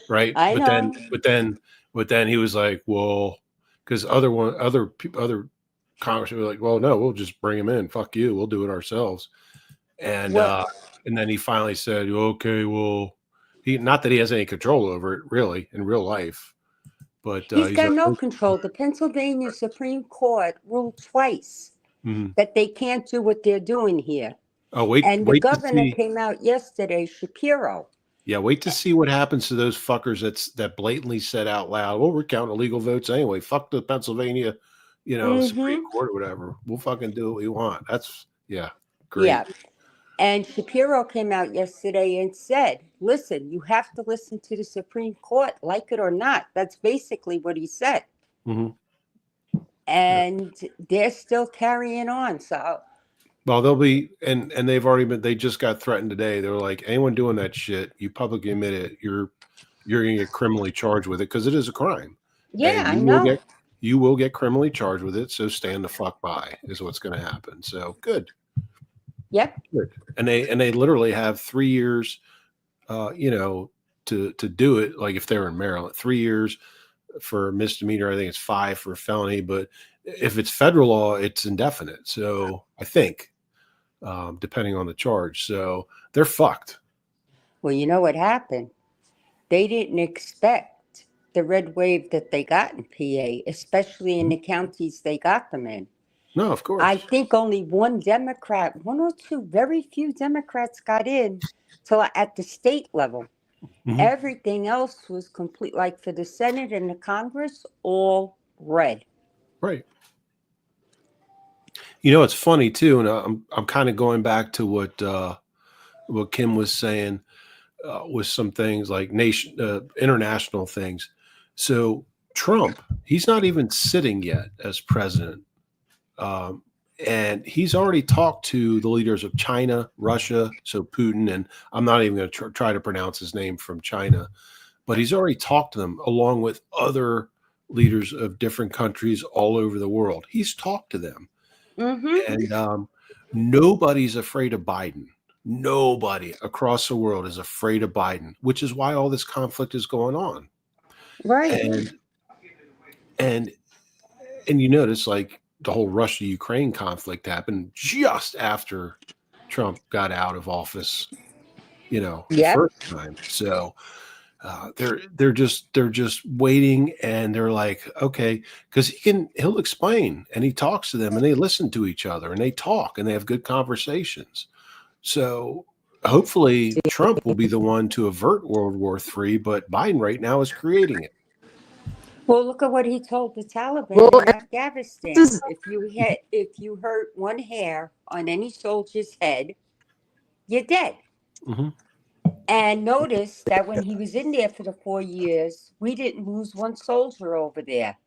right? I But know. then he was like, well, because other congressmen were like, well, no, we'll just bring him in. Fuck you, we'll do it ourselves. And Well, then he finally said, okay, well, he not that he has any control over it really in real life, but he's he's got like, no control. The Pennsylvania Supreme Court ruled twice mhm. that they can't do what they're doing here. Oh, wait, And the wait to governor see. came out yesterday, Shapiro. Yeah, wait to see what happens to those fuckers that blatantly said out loud, well, we're counting illegal votes anyway. Fuck the Pennsylvania, Supreme Mm-hmm. Court or whatever. We'll fucking do what we want. That's yeah, Yeah. great. And Shapiro came out yesterday and said, listen, you have to listen to the Supreme Court, like it or not. That's basically what he said. Hmm. Yeah. And they're still carrying on. So, Well, they'll be and they just got threatened today. They were like, anyone doing that shit, you publicly admit it, you're gonna get criminally charged with it because it is a crime. yeah, And I know. you will get criminally charged with it. So stand the fuck by is what's gonna happen. So good. Yep. Good. And they literally have 3 years, to do it. Like if they're in Maryland, 3 years for misdemeanor. I think it's 5 for felony. But if it's federal law, it's indefinite. So I think, depending on the charge, so they're fucked. Well, you know what happened? They didn't expect the red wave that they got in PA, especially in the counties they got them in. No, of I course. think only one or two, very few Democrats got in till at the state level. Mhm. Everything else was complete, like for the Senate and the Congress, all red. Right. It's funny too, and I'm kind of going back to what Kim was saying with some things like international things. So Trump, he's not even sitting yet as president, um, and he's already talked to the leaders of China, Russia, so Putin, and I'm not even going to try to pronounce his name from China, but he's already talked to them along with other leaders of different countries all over the world. He's talked to them, Mm-hmm. and nobody's afraid of Biden. Nobody across the world is afraid of Biden, which is why all this conflict is going on. Right. And and and you notice like the whole Russia-Ukraine conflict happened just after Trump got out of office, the Yep. first time. So they're just waiting, and they're like, okay, because he'll explain, and he talks to them, and they listen to each other, and they talk, and they have good conversations. So hopefully Trump will be the one to avert World War III, but Biden right now is creating it. Well, look at what he told the Taliban Well, in Afghanistan. If you hurt one hair on any soldier's head, you're dead. Mm-hmm. And notice that when he was in there for the 4 years, we didn't lose one soldier over there.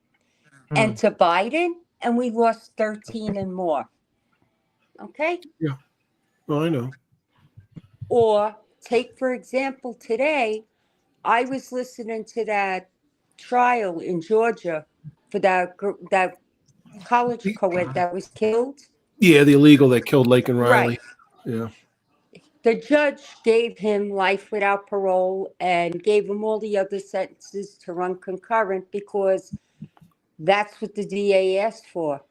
And to Biden, and we lost 13 and more. Okay? Yeah. Well, I know. Or take, for example, today, I was listening to that trial in Georgia for that college co-ed that was killed. Yeah, the illegal that killed Lake and Right. Riley. Yeah. The judge gave him life without parole and gave him all the other sentences to run concurrent because that's what the DA asked for.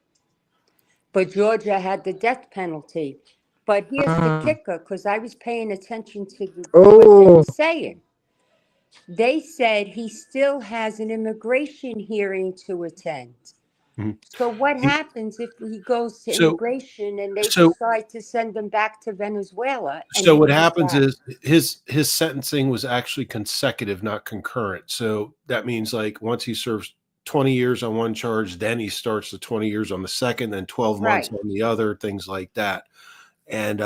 But Georgia had the death penalty. But here's the kicker, because I was paying attention to what they were saying. They said he still has an immigration hearing to attend. Mhm. So what happens if he goes to So immigration and they so decide to send him back to Venezuela? And so he what goes happens back? is his sentencing was actually consecutive, not concurrent. So that means like once he serves 20 years on one charge, then he starts the 20 years on the second, then 12 months Right. on the other, things like that. And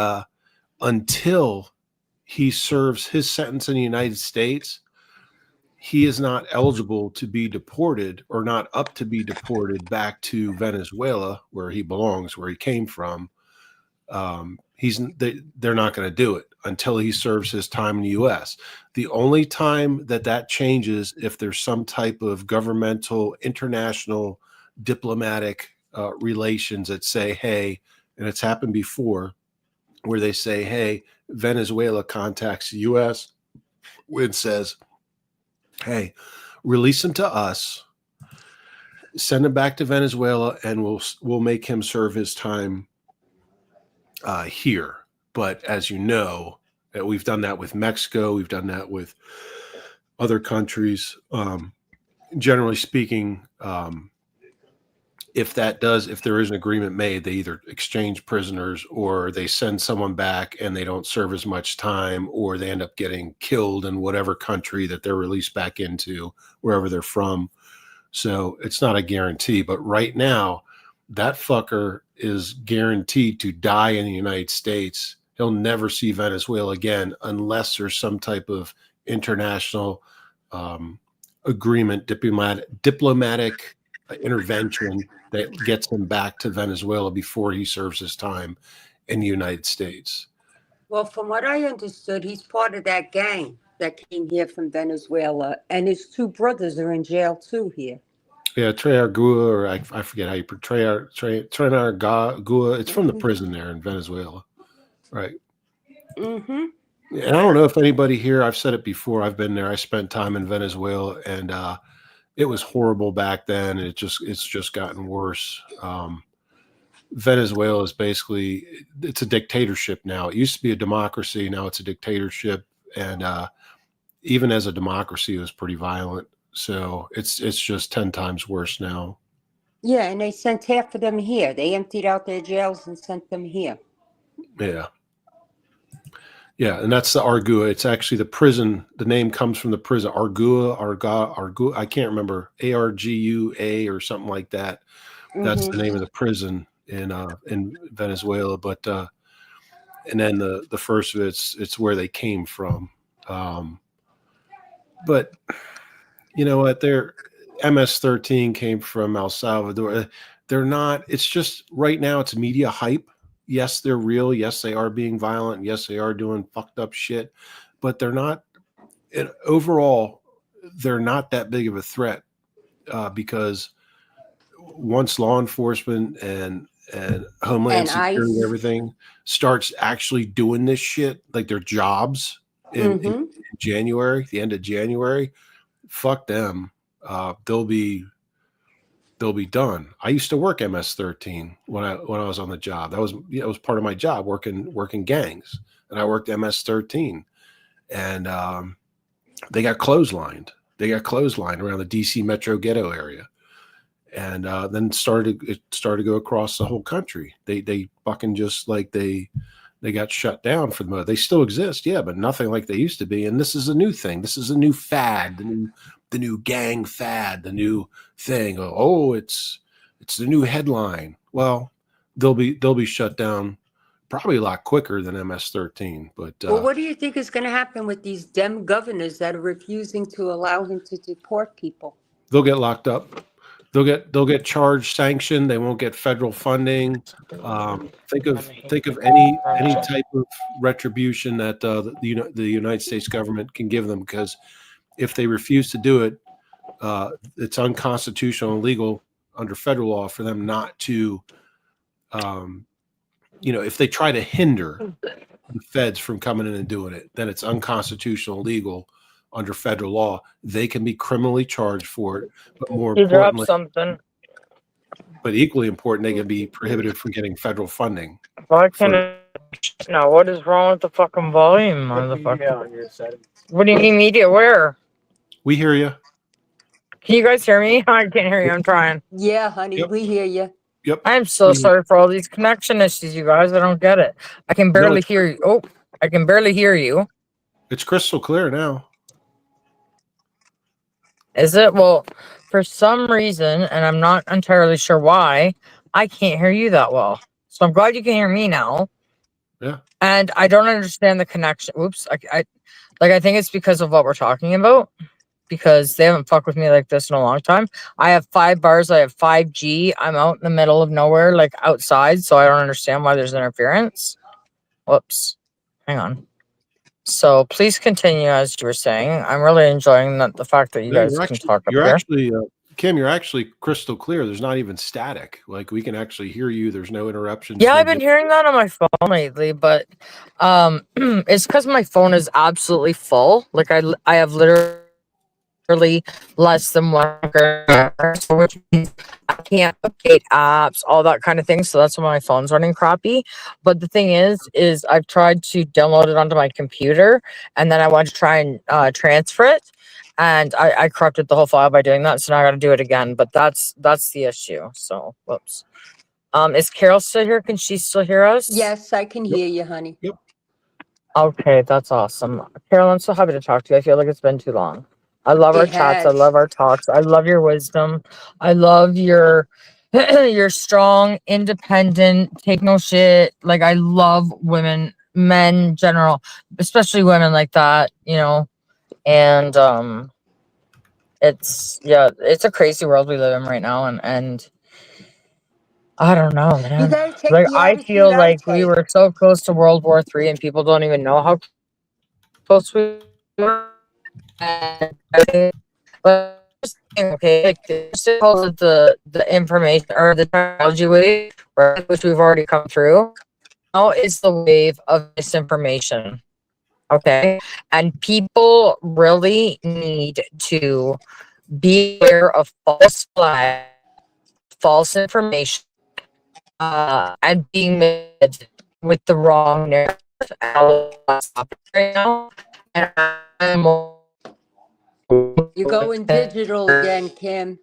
until he serves his sentence in the United States, he is not eligible to be deported or not up to be deported back to Venezuela, where he belongs, where he came from. They're not going to do it until he serves his time in the U.S. The only time that changes if there's some type of governmental, international, diplomatic relations that say, hey, and it's happened before, where they say, hey, Venezuela contacts the U.S. and says, hey, release him to us, send him back to Venezuela, and we'll make him serve his time here. But as you know, we've done that with Mexico. We've done that with other countries. Generally speaking, if there is an agreement made, they either exchange prisoners or they send someone back and they don't serve as much time, or they end up getting killed in whatever country that they're released back into, wherever they're from. So it's not a guarantee. But right now, that fucker is guaranteed to die in the United States. He'll never see Venezuela again unless there's some type of international agreement, diplomatic intervention that gets him back to Venezuela before he serves his time in the United States. Well, from what I understood, he's part of that gang that came here from Venezuela, and his two brothers are in jail too here. Yeah, Trey Argua, or I forget how you Trey Argua. It's from the prison there in Venezuela, right? Mm-hmm. And I don't know if anybody here, I've said it before, I've been there. I spent time in Venezuela, and it was horrible back then. And it's just gotten worse. Venezuela is basically, it's a dictatorship now. It used to be a democracy. Now it's a dictatorship. And even as a democracy, it was pretty violent. So it's just 10 times worse now. Yeah, and they sent half of them here. They emptied out their jails and sent them here. Yeah. Yeah, and that's the Argua. It's actually the prison. The name comes from the prison. Argua. I can't remember. Argua or something like that. That's the name of the prison in Venezuela. But and then the first of it's where they came from. But you know what? Their MS-13 came from El Salvador. They're not. It's just right now. It's media hype. Yes, they're real. Yes, they are being violent. Yes, they are doing fucked up shit. But they're not. Overall, they're not that big of a threat because once law enforcement and Homeland And Security and ICE. everything starts actually doing this shit, like their jobs in January, the end of January, fuck them. They'll be done. I used to work MS-13 when I was on the job. That was part of my job, working gangs, and I worked MS-13, and they got clotheslined. They got clotheslined around the DC metro ghetto area, and then it started to go across the whole country. They fucking just like they got shut down for the most. They still exist, yeah, but nothing like they used to be. And this is a new thing. This is a new fad. The new gang fad. The new thing. Oh, it's the new headline. Well, they'll be shut down probably a lot quicker than MS-13. But Well, what do you think is going to happen with these Dem governors that are refusing to allow him to deport people? they'll get locked up. They'll get charged, sanctioned. They won't get federal funding. Think of any type of retribution that the United States government can give them, because if they refuse to do it, it's unconstitutional and illegal under federal law for them not to. If they try to hinder the feds from coming in and doing it, then it's unconstitutional, illegal under federal law. They can be criminally charged for it, but more You dropped importantly, something. but equally important, they can be prohibited from getting federal funding. Why can't it now? What is wrong with the fucking volume, motherfucker? What do you mean media? Where? We hear you. Can you guys hear me? I can't hear you. I'm trying. Yeah, honey, Yep. we hear you. Yep. I'm so sorry for all these connection issues, you guys. I don't get it. I can barely it's hear you. Oh, I can barely hear you. It's crystal clear now. Is it? Well, for some reason, and I'm not entirely sure why, I can't hear you that well. So I'm glad you can hear me now. Yeah. And I don't understand the connection. Oops. I think it's because of what we're talking about. Because they haven't fucked with me like this in a long time. I have 5 bars. I have 5G. I'm out in the middle of nowhere, like outside. So I don't understand why there's interference. Whoops. Hang on. So please continue as you were saying. I'm really enjoying the fact that you No, guys can talk up here. Kim, you're actually crystal clear. There's not even static. Like we can actually hear you. There's no interruptions. Yeah, no I've been hearing that on my phone lately, but it's because my phone is absolutely full. Like I have literally less than 1 so which means I can't update apps, all that kind of thing. So that's why my phone's running crappy. But the thing is I've tried to download it onto my computer, and then I want to try and transfer it, and I corrupted the whole file by doing that. So now I got to do it again. But that's the issue. So whoops. Is Carol still here? Can she still hear us? Yes, I can hear you, honey. Yep. Okay, that's awesome. Carol, I'm so happy to talk to you. I feel like it's been too long. I love our It chats. I has. love our talks. I love your wisdom. I love your your strong, independent, take no shit. Like I love women, men in general, especially women like that, you know. And it's a crazy world we live in right now, and I don't know, You man. gotta take Like the I attitude feel I like we take. were so close to World War III, and people don't even know how close we were. And I think, but okay, like the information or the technology wave, right, which we've already come through. Now is the wave of misinformation. Okay, and people really need to be aware of false flags, false information, and being led with the wrong narrative. Right now, and I'm You're going digital again, Kim.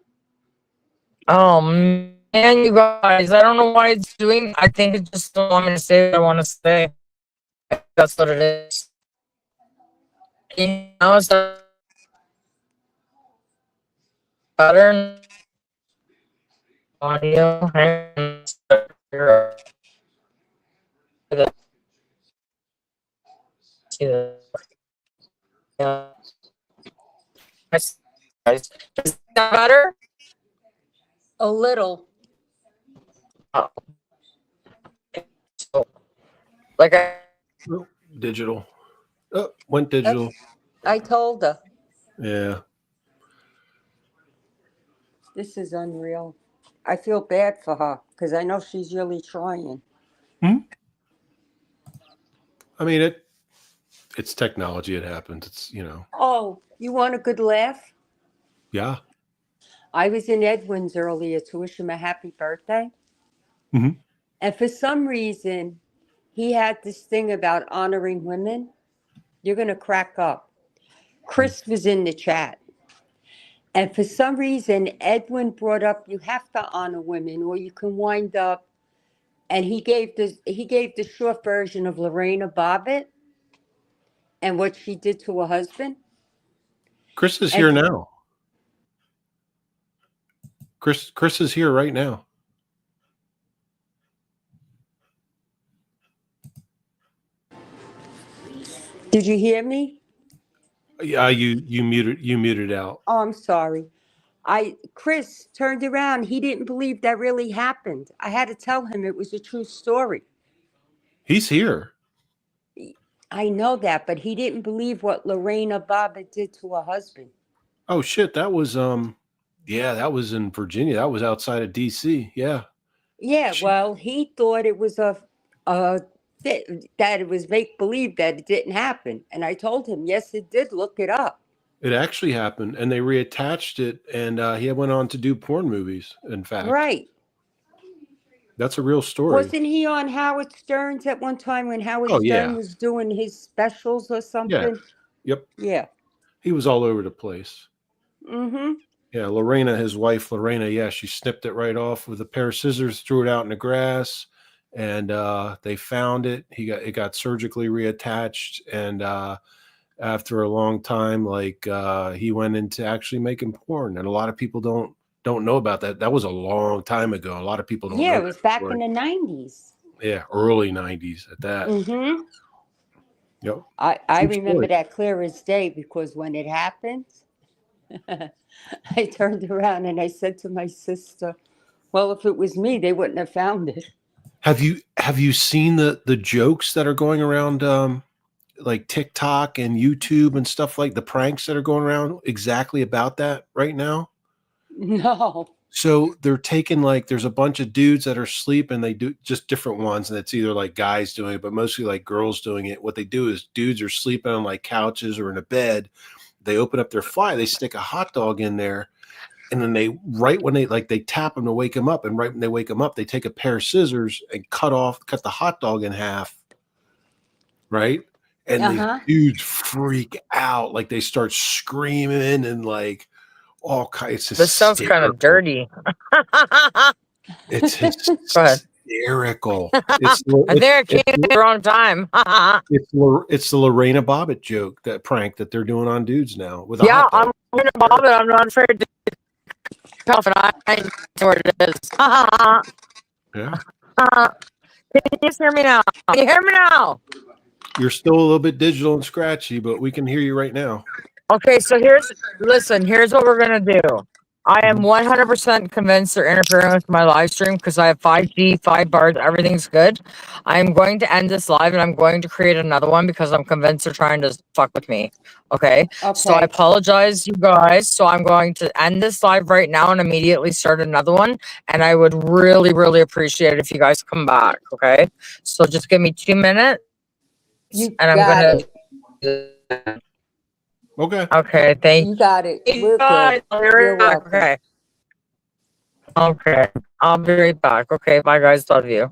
oh man, you guys, I don't know why it's doing. I think it just don't want me to say what I want to say. That's what it is. Now it's better audio. Is that better? A little. Oh, so, like I Oh, digital. Oh, went digital. I told her. Yeah. This is unreal. I feel bad for her because I know she's really trying. I mean, it's technology. It happens. It's, Oh, you want a good laugh? yeah. I was in Edwin's earlier to wish him a happy birthday. Mhm. And for some reason, he had this thing about honoring women. You're going to crack up. Chris was in the chat. And for some reason, Edwin brought up you have to honor women or you can wind up. And he gave the short version of Lorena Bobbitt and what she did to her husband. Chris is And here now. Chris is here right now. did you hear me? Yeah, you muted out. Oh, I'm sorry. Chris turned around. He didn't believe that really happened. I had to tell him it was a true story. He's here. I know that, but he didn't believe what Lorena Bobbitt did to her husband. Oh shit, that was that was in Virginia. That was outside of DC. Yeah. Yeah, well, he thought it was that it was make believe that it didn't happen, and I told him, yes, it did. Look it up. It actually happened, and they reattached it, and he went on to do porn movies. In fact, Right? that's a real story. Wasn't he on Howard Stern's at one time when Howard Oh Stern yeah, was doing his specials or yeah, something? yep. Yeah. He was all over the place. Mm-hmm. Yeah, Lorena, his wife, Lorena, yeah, she snipped it right off with a pair of scissors, threw it out in the grass, and they found it. It got surgically reattached, and after a long time, like he went into actually making porn, and a lot of people don't know about that. That was a long time ago. A lot of people don't Yeah, know it was that back story. in the 90s. Yeah, early 90s at that. Mm-hmm. Yep. I True remember story. that clear as day because when it happened, I turned around and I said to my sister, well, if it was me, they wouldn't have found it. Have you seen the jokes that are going around like TikTok and YouTube and stuff, like the pranks that are going around exactly about that right now? No. So they're taking, like, there's a bunch of dudes that are sleeping. They do just different ones, and it's either like guys doing it, but mostly like girls doing it. What they do is dudes are sleeping on like couches or in a bed. They open up their fly, they stick a hot dog in there, and then right when they tap them to wake them up, and right when they wake them up, they take a pair of scissors and cut the hot dog in half, right? And these Uh-huh. dudes freak out, like they start screaming and like all kinds. It's This sounds kind of hysterical. dirty. It's Go ahead. hysterical. I think I came at the wrong time. It's the Lorena Bobbitt joke, that prank that they're doing on dudes now with a Yeah, hot dog. I'm going to bob it. I'm not afraid to tough, and I know where it is. Yeah, Can you just hear me now? Can you hear me now? you're still a little bit digital and scratchy, but we can hear you right now. Okay, so here's what we're gonna do. I am 100% convinced they're interfering with my live stream because I have 5G, 5 bars, everything's good. I'm going to end this live and I'm going to create another one because I'm convinced they're trying to fuck with me. Okay. So I Okay. apologize, you guys. So I'm going to end this live right now and immediately start another one. And I would really, really appreciate it if you guys come back. Okay. So just give me 2 minutes You and I'm got gonna. it. Okay. Okay. Thank You got it. you. We're Guys. good. I'll be right You're back. welcome. Okay. Okay. I'll be right back. Okay. Bye, guys. Love you.